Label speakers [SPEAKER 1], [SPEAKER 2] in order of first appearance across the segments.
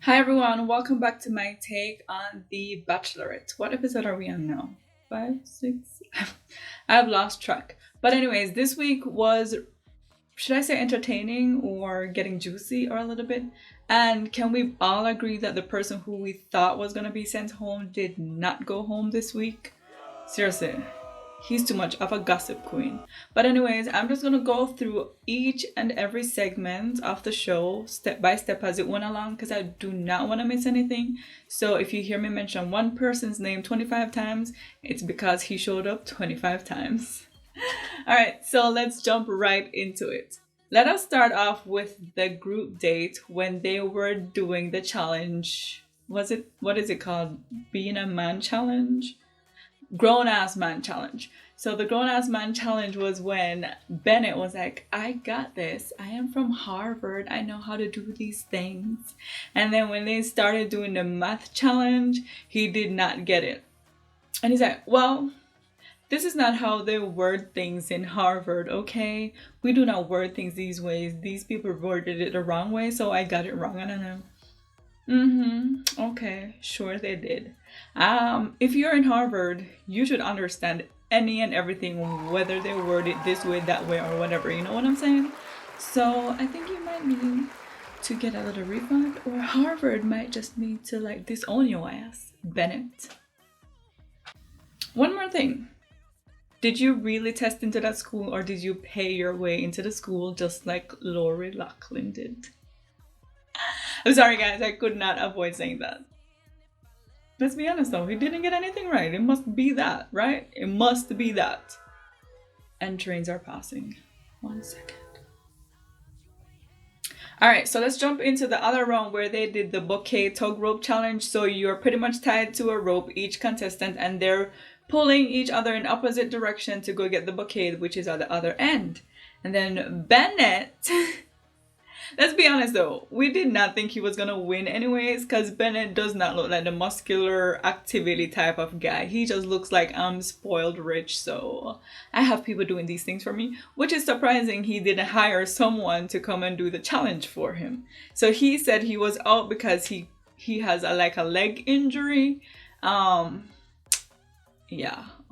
[SPEAKER 1] Hi everyone, welcome back to my take on The Bachelorette. What episode are we on now? 5, 6? I've lost track. But anyways, this week was, should I say entertaining or getting juicy or a little bit? And can we all agree that the person who we thought was going to be sent home did not go home this week? Seriously. He's too much of a gossip queen. But anyways, I'm just gonna go through each and every segment of the show step by step as it went along because I do not want to miss anything. So if you hear me mention one person's name 25 times, it's because he showed up 25 times. Alright, so let's jump right into it. Let us start off with the group date when they were doing the challenge. What is it called? Being a man challenge? Grown ass man challenge. So the grown ass man challenge was when Bennett was like, I got this. I am from Harvard. I know how to do these things. And then when they started doing the math challenge, he did not get it. And he's like, well, this is not how they word things in Harvard, okay? We do not word things these ways. These people worded it the wrong way, so I got it wrong. And okay, sure they did. If you're in Harvard, you should understand any and everything, whether they word it this way, that way, or whatever. You know what I'm saying? So I think you might need to get a little refund, or Harvard might just need to like disown your ass, Bennett. One more thing. Did you really test into that school, or did you pay your way into the school just like Lori Loughlin did? I'm sorry guys, I could not avoid saying that. Let's be honest though, he didn't get anything right. It must be that, right? It must be that. And trains are passing. 1 second. Alright, so let's jump into the other round where they did the bouquet tug rope challenge. So you're pretty much tied to a rope, each contestant, and they're pulling each other in opposite direction to go get the bouquet, which is at the other end. And then Bennett... Let's be honest though, we did not think he was gonna win anyways, because Bennett does not look like the muscular activity type of guy. He just looks like I'm spoiled rich, so I have people doing these things for me, which is surprising he didn't hire someone to come and do the challenge for him. So he said he was out because he has a leg injury. Yeah,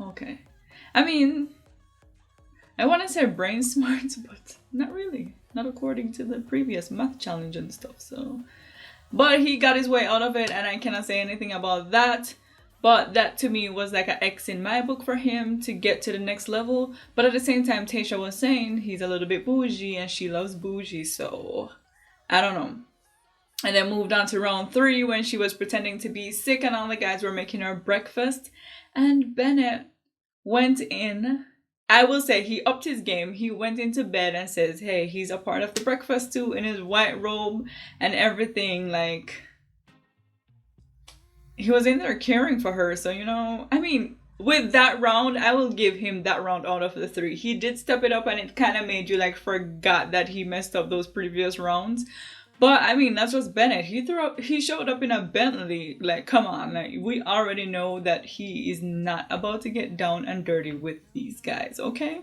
[SPEAKER 1] okay. I mean, I want to say brain smart, but not really. Not according to the previous math challenge and stuff, so. But he got his way out of it, and I cannot say anything about that. But that to me was like an X in my book for him to get to the next level. But at the same time, Tayshia was saying he's a little bit bougie, and she loves bougie, so I don't know. And then moved on to round 3 when she was pretending to be sick and all the guys were making her breakfast. And Bennett went in. I will say he upped his game. He went into bed and says, hey, he's a part of the breakfast too, in his white robe and everything. Like, he was in there caring for her. So, you know, I mean, with that round, I will give him that round out of the 3. He did step it up, and it kind of made you like forgot that he messed up those previous rounds. But I mean, that's just Bennett. He showed up in a Bentley. Like, come on, like we already know that he is not about to get down and dirty with these guys, okay?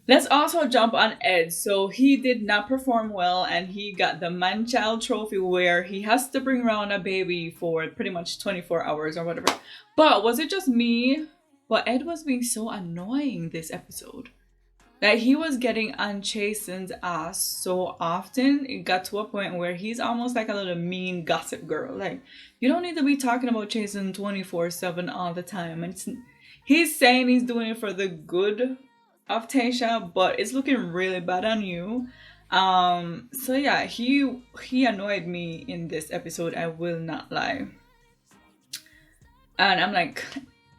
[SPEAKER 1] Let's also jump on Ed. So he did not perform well, and he got the man-child trophy where he has to bring around a baby for pretty much 24 hours or whatever. But was it just me? But Ed was being so annoying this episode. Like, he was getting on Chasen's ass so often, it got to a point where he's almost like a little mean gossip girl. Like, you don't need to be talking about Chasen 24/7 all the time. And he's saying he's doing it for the good of Tayshia, but it's looking really bad on you. So yeah, he annoyed me in this episode, I will not lie. And I'm like,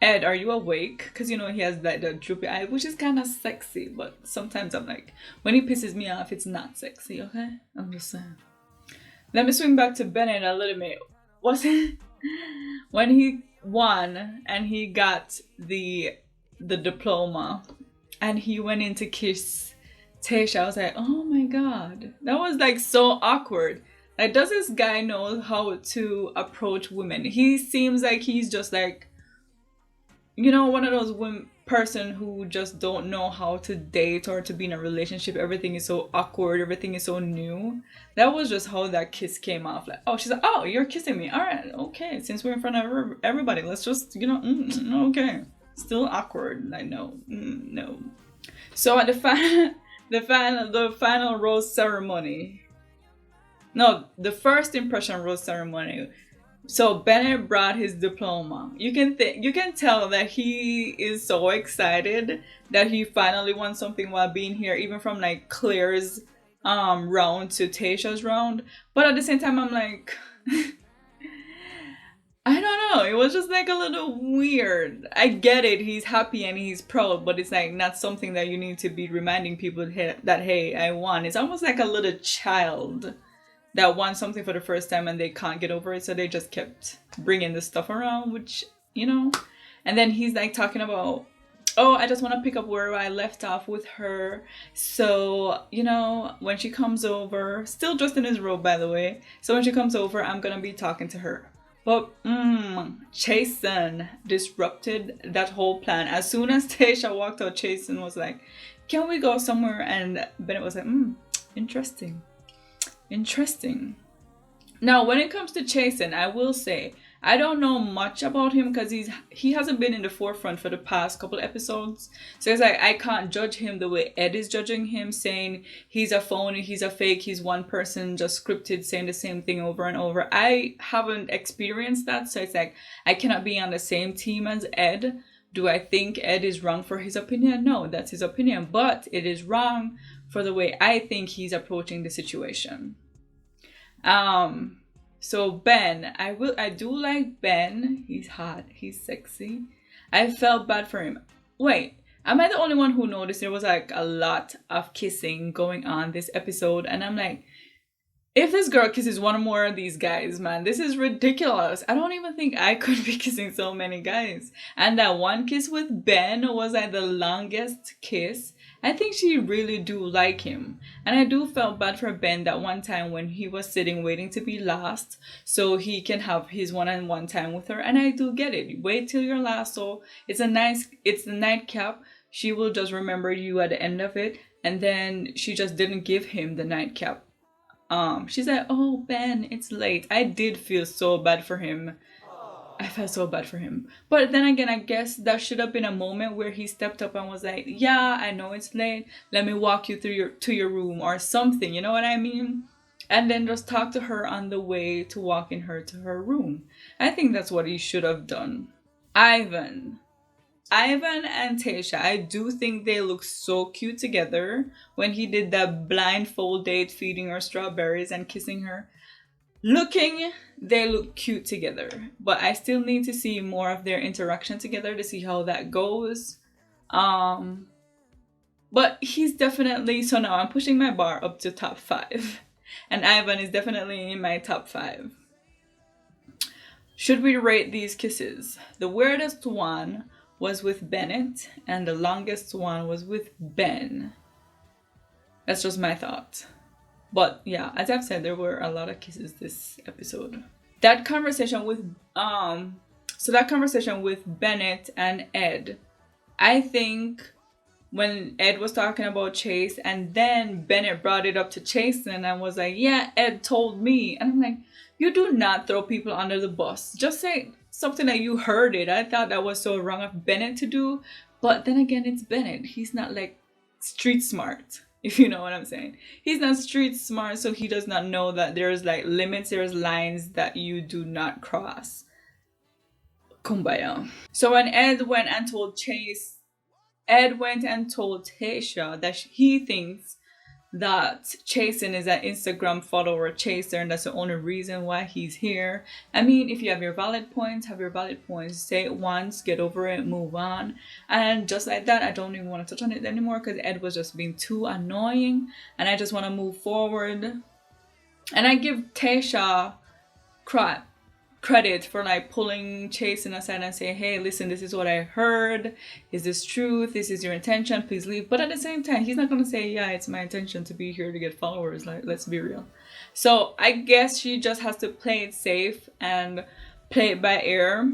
[SPEAKER 1] Ed, are you awake? Because, you know, he has like the droopy eye, which is kind of sexy. But sometimes I'm like, when he pisses me off, it's not sexy, okay? I'm just saying. Let me swing back to Bennett a little bit. Was it when he won and he got the diploma and he went in to kiss Tayshia? I was like, oh my god. That was like so awkward. Like, does this guy know how to approach women? He seems like he's just like, one of those women person who just don't know how to date or to be in a relationship. Everything is so awkward, everything is so new. That was just how that kiss came off. Like, oh, she's like, oh, you're kissing me, all right, okay, since we're in front of everybody, let's just okay. Still awkward, I know. No. So at the final rose ceremony, no, the first impression rose ceremony. So Bennett brought his diploma. You can tell that he is so excited that he finally won something while being here, even from like Claire's round to Tayshia's round. But at the same time, I'm like, I don't know. It was just like a little weird. I get it. He's happy and he's proud, but it's like not something that you need to be reminding people that hey, I won. It's almost like a little child that wants something for the first time and they can't get over it, so they just kept bringing this stuff around, which, and then he's like talking about, oh, I just want to pick up where I left off with her, so when she comes over, still dressed in his robe, by the way, so when she comes over, I'm gonna be talking to her. But Chasen disrupted that whole plan. As soon as Tayshia walked out, Chasen was like, can we go somewhere? And Bennett was like, interesting. Now, when it comes to Chasen, I will say I don't know much about him because he hasn't been in the forefront for the past couple episodes. So it's like I can't judge him the way Ed is judging him, saying he's a phony, he's a fake, he's one person just scripted saying the same thing over and over. I haven't experienced that, so it's like I cannot be on the same team as Ed. Do I think Ed is wrong for his opinion? No, that's his opinion, but it is wrong for the way I think he's approaching the situation. So Ben, I do like Ben. He's hot, he's sexy. I felt bad for him. Wait, am I the only one who noticed there was like a lot of kissing going on this episode? And I'm like, if this girl kisses one or more of these guys, man, this is ridiculous. I don't even think I could be kissing so many guys. And that one kiss with Ben was like the longest kiss. I think she really do like him. And I do felt bad for Ben that one time when he was sitting waiting to be last so he can have his one-on-one time with her. And I do get it. Wait till you're last. So it's the nightcap. She will just remember you at the end of it. And then she just didn't give him the nightcap. She's like, oh, Ben, it's late. I did feel so bad for him. I felt so bad for him. But then again, I guess that should have been a moment where he stepped up and was like, yeah, I know it's late. Let me walk you to your room or something. You know what I mean? And then just talk to her on the way to walking her to her room. I think that's what he should have done. Ivan and Tayshia, I do think they look so cute together when he did that blindfold date, feeding her strawberries and kissing her. They look cute together, but I still need to see more of their interaction together to see how that goes. But he's definitely, so now I'm pushing my bar up to top 5, and Ivan is definitely in my top 5. Should we rate these kisses? The weirdest one was with Bennett, and the longest one was with Ben. That's just my thought. But yeah, as I've said, there were a lot of kisses this episode. That conversation with Bennett and Ed, I think when Ed was talking about Chase and then Bennett brought it up to Chasen and was like, yeah, Ed told me. And I'm like, you do not throw people under the bus. Just say something that you heard it. I thought that was so wrong of Bennett to do. But then again, it's Bennett. He's not like street smart, if you know what I'm saying. He's not street smart, so he does not know that there's like limits, there's lines that you do not cross. Kumbaya. So when Ed went and told Tayshia that he thinks that Chasen is an Instagram follower chaser and that's the only reason why he's here. I mean, if you have your valid points, have your valid points. Say it once, get over it, move on. And just like that, I don't even want to touch on it anymore because Ed was just being too annoying and I just want to move forward. And I give Tayshia credit for like pulling Chasen aside and saying, hey, listen, this is what I heard. Is this truth? This is your intention. Please leave. But at the same time, he's not going to say, yeah, it's my intention to be here to get followers. Like, let's be real. So I guess she just has to play it safe and play it by ear.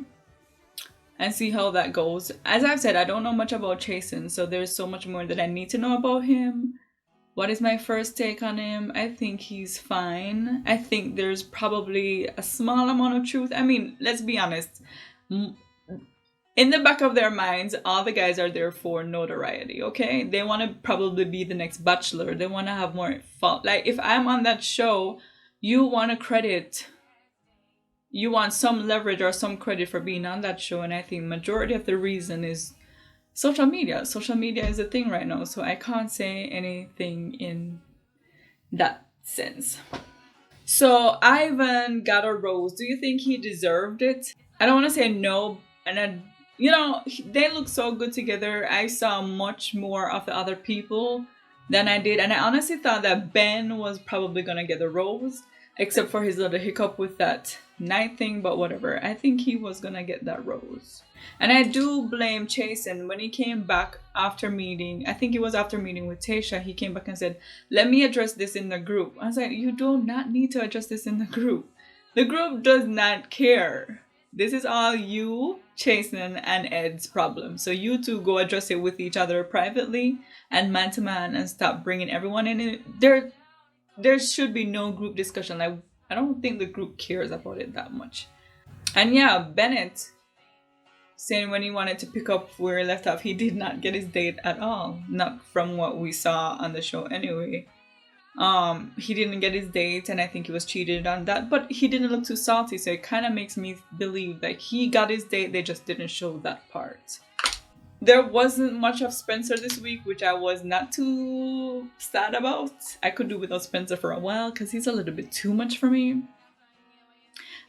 [SPEAKER 1] and see how that goes. As I've said, I don't know much about Chasen, so there's so much more that I need to know about him. What is my first take on him? I think he's fine. I think there's probably a small amount of truth. I mean, let's be honest. In the back of their minds, all the guys are there for notoriety, okay? They want to probably be the next Bachelor. They want to have more fun. Like, if I'm on that show, you want to credit, you want some leverage or some credit for being on that show. And I think majority of the reason is social media. Social media is a thing right now, so I can't say anything in that sense. So Ivan got a rose. Do you think he deserved it? I don't want to say no, and they look so good together. I saw much more of the other people than I did, and I honestly thought that Ben was probably gonna get the rose, except for his little hiccup with that night thing, but whatever. I think he was gonna get that rose. And I do blame Chasen. When he came back after meeting, I think it was after meeting with Tasha, he came back and said, let me address this in the group. I was like, you do not need to address this in the group. The group does not care. This is all you, Chasen, and Ed's problem. So you two go address it with each other privately and man to man, and stop bringing everyone in it. There should be no group discussion. Like, I don't think the group cares about it that much. And yeah, Bennett saying when he wanted to pick up where he left off, he did not get his date at all. Not from what we saw on the show anyway. He didn't get his date, and I think he was cheated on that, but he didn't look too salty, so it kind of makes me believe that he got his date, they just didn't show that part. There wasn't much of Spencer this week, which I was not too sad about. I could do without Spencer for a while because he's a little bit too much for me.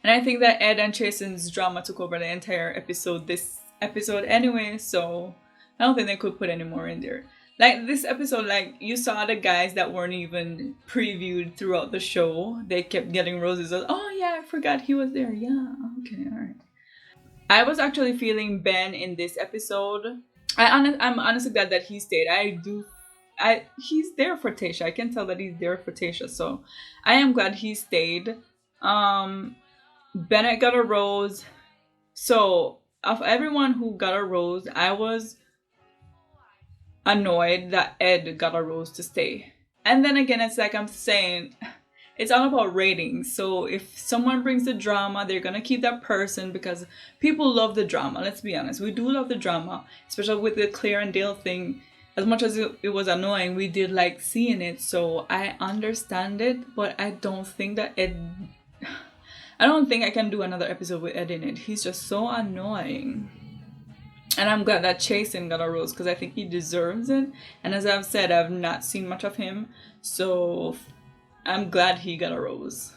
[SPEAKER 1] And I think that Ed and Chasen's drama took over the entire episode, this episode anyway, so I don't think they could put any more in there. Like, this episode, like, you saw the guys that weren't even previewed throughout the show. They kept getting roses. Oh, yeah, I forgot he was there. Yeah, okay, all right. I was actually feeling Ben in this episode. I'm honestly glad that he stayed. He's there for Tasha. I can tell that he's there for Tasha. So I am glad he stayed. Bennett got a rose. So of everyone who got a rose, I was annoyed that Ed got a rose to stay. And then again, it's like I'm saying, it's all about ratings. So if someone brings the drama, they're gonna keep that person because people love the drama. Let's be honest, we do love the drama, especially with the Claire and Dale thing. As much as it was annoying, we did like seeing it. So I understand it, but I don't think that I don't think I can do another episode with Ed in it. He's just so annoying. And I'm glad that Chasen got a rose because I think he deserves it. And as I've said, I've not seen much of him. So I'm glad he got a rose.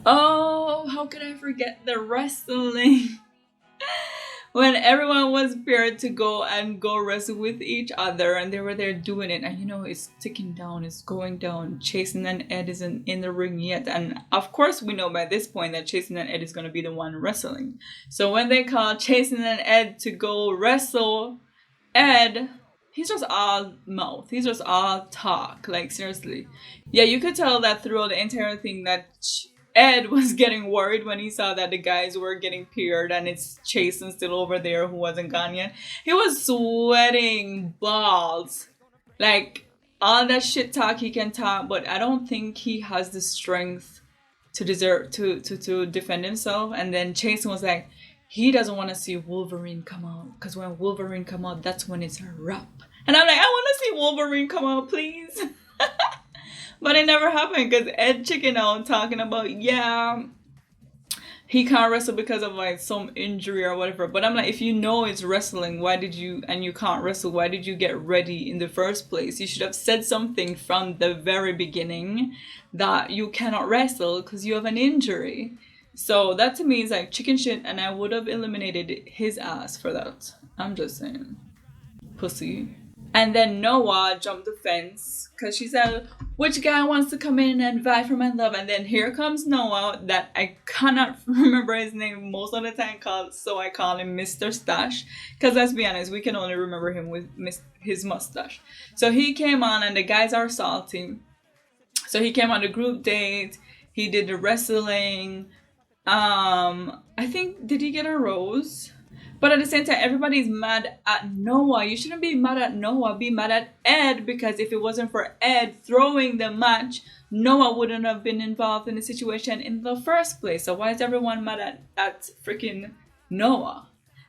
[SPEAKER 1] Oh, how could I forget the wrestling? When everyone was paired to go wrestle with each other, and they were there doing it, and it's ticking down, it's going down. Chasen and Ed isn't in the ring yet, and of course we know by this point that Chasen and Ed is going to be the one wrestling. So when they call Chasen and Ed to go wrestle Ed, he's just all mouth, he's just all talk, like seriously. Yeah, you could tell that throughout the entire thing that Ed was getting worried when he saw that the guys were getting paired and it's Chasen still over there who wasn't gone yet. He was sweating balls. Like, all that shit talk he can talk, but I don't think he has the strength to defend himself. And then Chasen was like, he doesn't want to see Wolverine come out, because when Wolverine come out, that's when it's a wrap. And I'm like, I want to see Wolverine come out, please. But it never happened because Ed chicken out talking about, yeah, he can't wrestle because of like some injury or whatever. But I'm like, if you know it's wrestling, and you can't wrestle, why did you get ready in the first place? You should have said something from the very beginning that you cannot wrestle because you have an injury. So that to me is like chicken shit, and I would have eliminated his ass for that. I'm just saying. Pussy. And then Noah jumped the fence because she said, which guy wants to come in and vie for my love? And then here comes Noah, that I cannot remember his name most of the time, so I call him Mr. Stash. Because let's be honest, we can only remember him with his mustache. So he came on, and the guys are salty. So he came on the group date. He did the wrestling. I think, did he get a rose? But at the same time, everybody's mad at Noah. You shouldn't be mad at Noah. Be mad at Ed, because if it wasn't for Ed throwing the match, Noah wouldn't have been involved in the situation in the first place. So why is everyone mad at freaking Noah?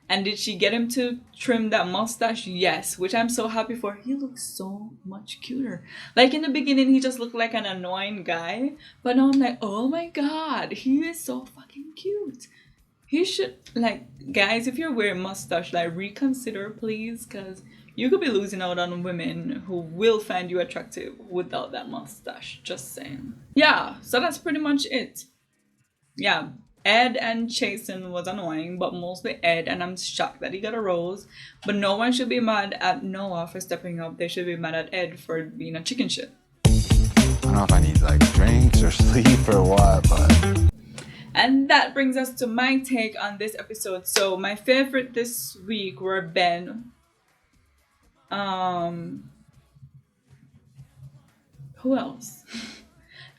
[SPEAKER 1] And did she get him to trim that mustache? Yes, which I'm so happy for. He looks so much cuter. Like in the beginning, he just looked like an annoying guy. But now I'm like, oh my god, he is so fucking cute. He should, like, guys, if you're wearing mustache, like, reconsider, please, because you could be losing out on women who will find you attractive without that mustache. Just saying. Yeah, so that's pretty much it. Yeah, Ed and Chasen was annoying, but mostly Ed, and I'm shocked that he got a rose. But no one should be mad at Noah for stepping up. They should be mad at Ed for being a chicken shit.
[SPEAKER 2] I don't know if I need, like, drinks or sleep or what, but...
[SPEAKER 1] And that brings us to my take on this episode. So my favorite this week were Ben. Who else?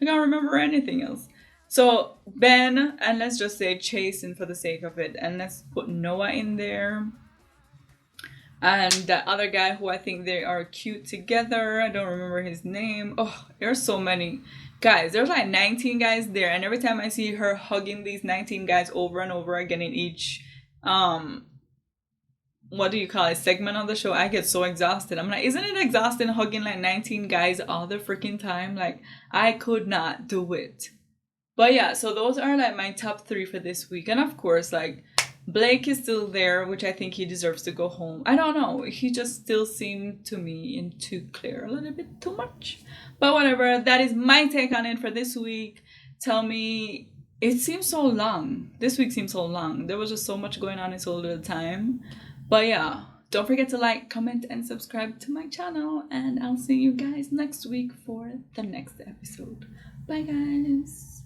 [SPEAKER 1] I can't remember anything else. So Ben, and let's just say Chasen for the sake of it, and let's put Noah in there. And that other guy who I think they are cute together. I don't remember his name. Oh, there's so many. Guys, there's like 19 guys there, and every time I see her hugging these 19 guys over and over again in each what do you call it, segment of the show, I get so exhausted. I'm like, isn't it exhausting hugging like 19 guys all the freaking time? Like, I could not do it. But yeah, so those are like my top 3 for this week. And of course, like, Blake is still there, which I think he deserves to go home. I don't know. He just still seemed to me into Claire a little bit too much. But whatever. That is my take on it for this week. Tell me, it seems so long. This week seems so long. There was just so much going on in so little time. But yeah, don't forget to like, comment, and subscribe to my channel. And I'll see you guys next week for the next episode. Bye, guys.